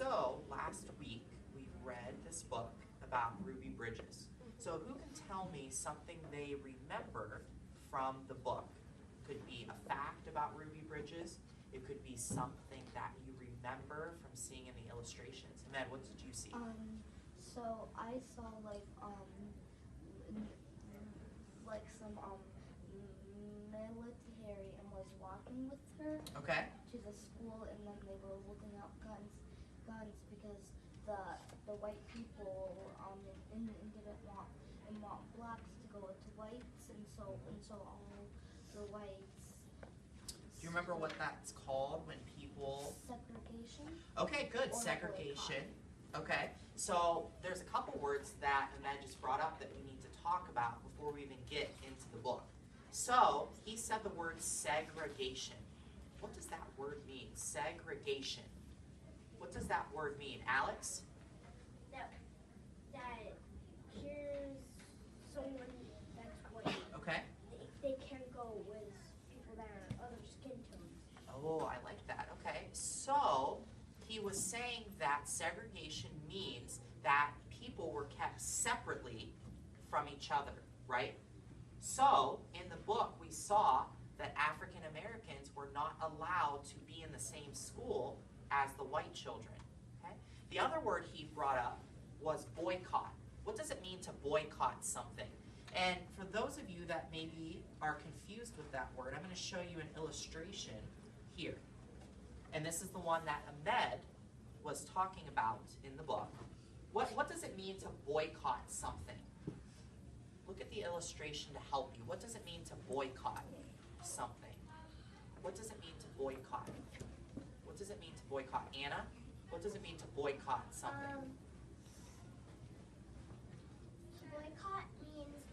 So, last week we read this book about Ruby Bridges. So who can tell me something they remember from the book? Could be a fact about Ruby Bridges. It could be something that you remember from seeing in the illustrations. Ahmed, what did you see? So I saw some military and was walking with her Okay. to the school, and then they were holding out guns because the white people didn't want blacks to go with whites, and so all the whites. Do you remember what that's called when people? Segregation. Okay, good. Or Segregation. Okay. So there's a couple words that Ahmed just brought up that we need to talk about before we even get into the book. So he said the word segregation. What does that word mean? Segregation. What does that word mean? Alex? That here's someone that's white. Okay. They can't go with people that are other skin tones. Oh, I like that. Okay. So he was saying that segregation means that people were kept separately from each other, right? So in the book we saw that African Americans were not allowed to be in the same school as the white children. Okay? The other word he brought up was boycott. What does it mean to boycott something? And for those of you that maybe are confused with that word, I'm going to show you an illustration here. And this is the one that Ahmed was talking about in the book. What does it mean to boycott something? Look at the illustration to help you. What does it mean to boycott something? What does it mean to boycott? What does it mean to boycott? Anna, what does it mean to boycott something? Boycott means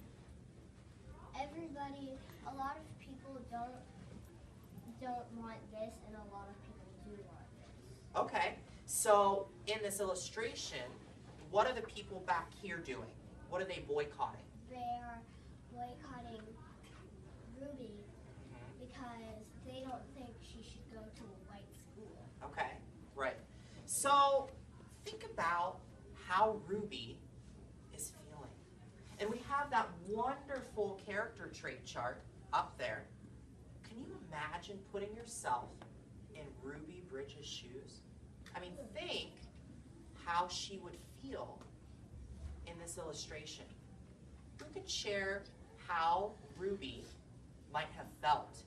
a lot of people don't want this, and a lot of people do want this. Okay, so in this illustration, what are the people back here doing? What are they boycotting? They are boycotting Ruby because they don't think she should go to a white school. Okay, right. So think about how Ruby is feeling. And we have that wonderful character trait chart up there. Can you imagine putting yourself in Ruby Bridges' shoes? I mean, think how she would feel in this illustration. Who could share how Ruby might have felt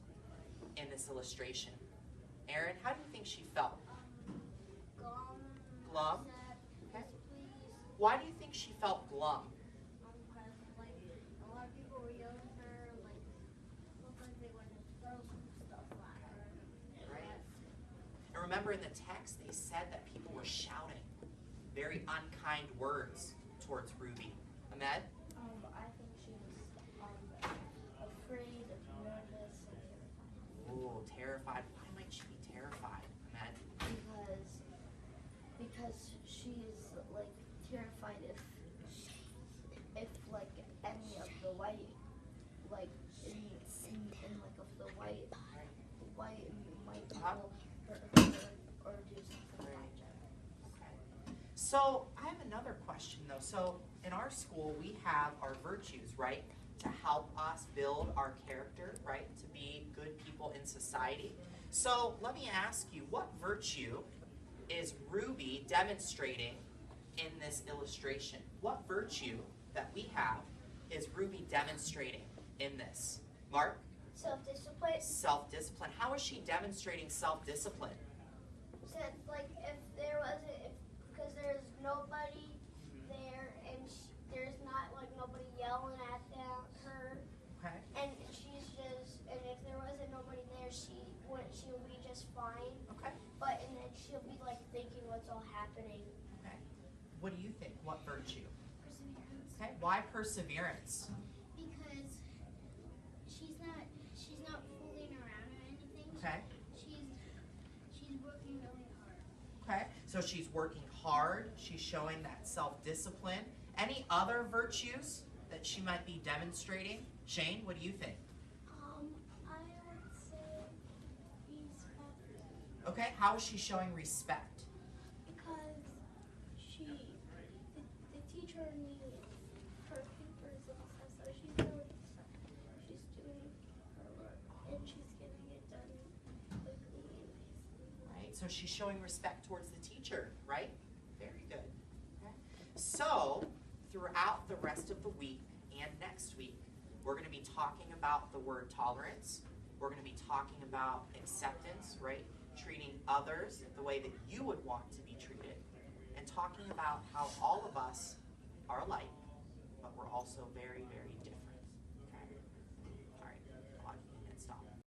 in this illustration? Aaron, how do you think she felt? Glum? Okay. Why do you think she felt glum? Because a lot of people were yelling at her, looked like they wanted to throw some stuff at her. Right. And remember in the text, they said that people were shouting very unkind words towards Ruby. Ahmed? I think she was afraid, nervous, and terrified. Oh, terrified. Why might she be terrified, Ahmed? Because she is terrified if any of the white of the white might people hurt her or do something like that. So I have another question though. So in our school we have our virtues, right? To help us build our character, right? To be good people in society. So let me ask you, what virtue is Ruby demonstrating in this illustration? What virtue that we have is Ruby demonstrating in this? Mark? Self-discipline. Self-discipline. How is she demonstrating self-discipline? Since because there's nobody there, and there's not nobody yelling at her, Okay. and if there wasn't nobody there, she'll be just fine. Okay. And then she'll be thinking what's all happening. Okay. What do you think? What virtue? Perseverance. Okay. Why perseverance? Because she's not fooling around or anything. Okay. She's working really hard. Okay. So she's working hard. She's showing that self-discipline. Any other virtues that she might be demonstrating? Shane, what do you think? I would say respect. Okay. How is she showing respect? Because her needs, her papers and stuff, so she's really she's doing her work and she's getting it done quickly and nicely. Right, so she's showing respect towards the teacher, right? Very good. Okay. So, throughout the rest of the week and next week, we're going to be talking about the word tolerance. We're going to be talking about acceptance, right? Treating others the way that you would want to be treated. And talking about how all of us are alike, but we're also very, very different.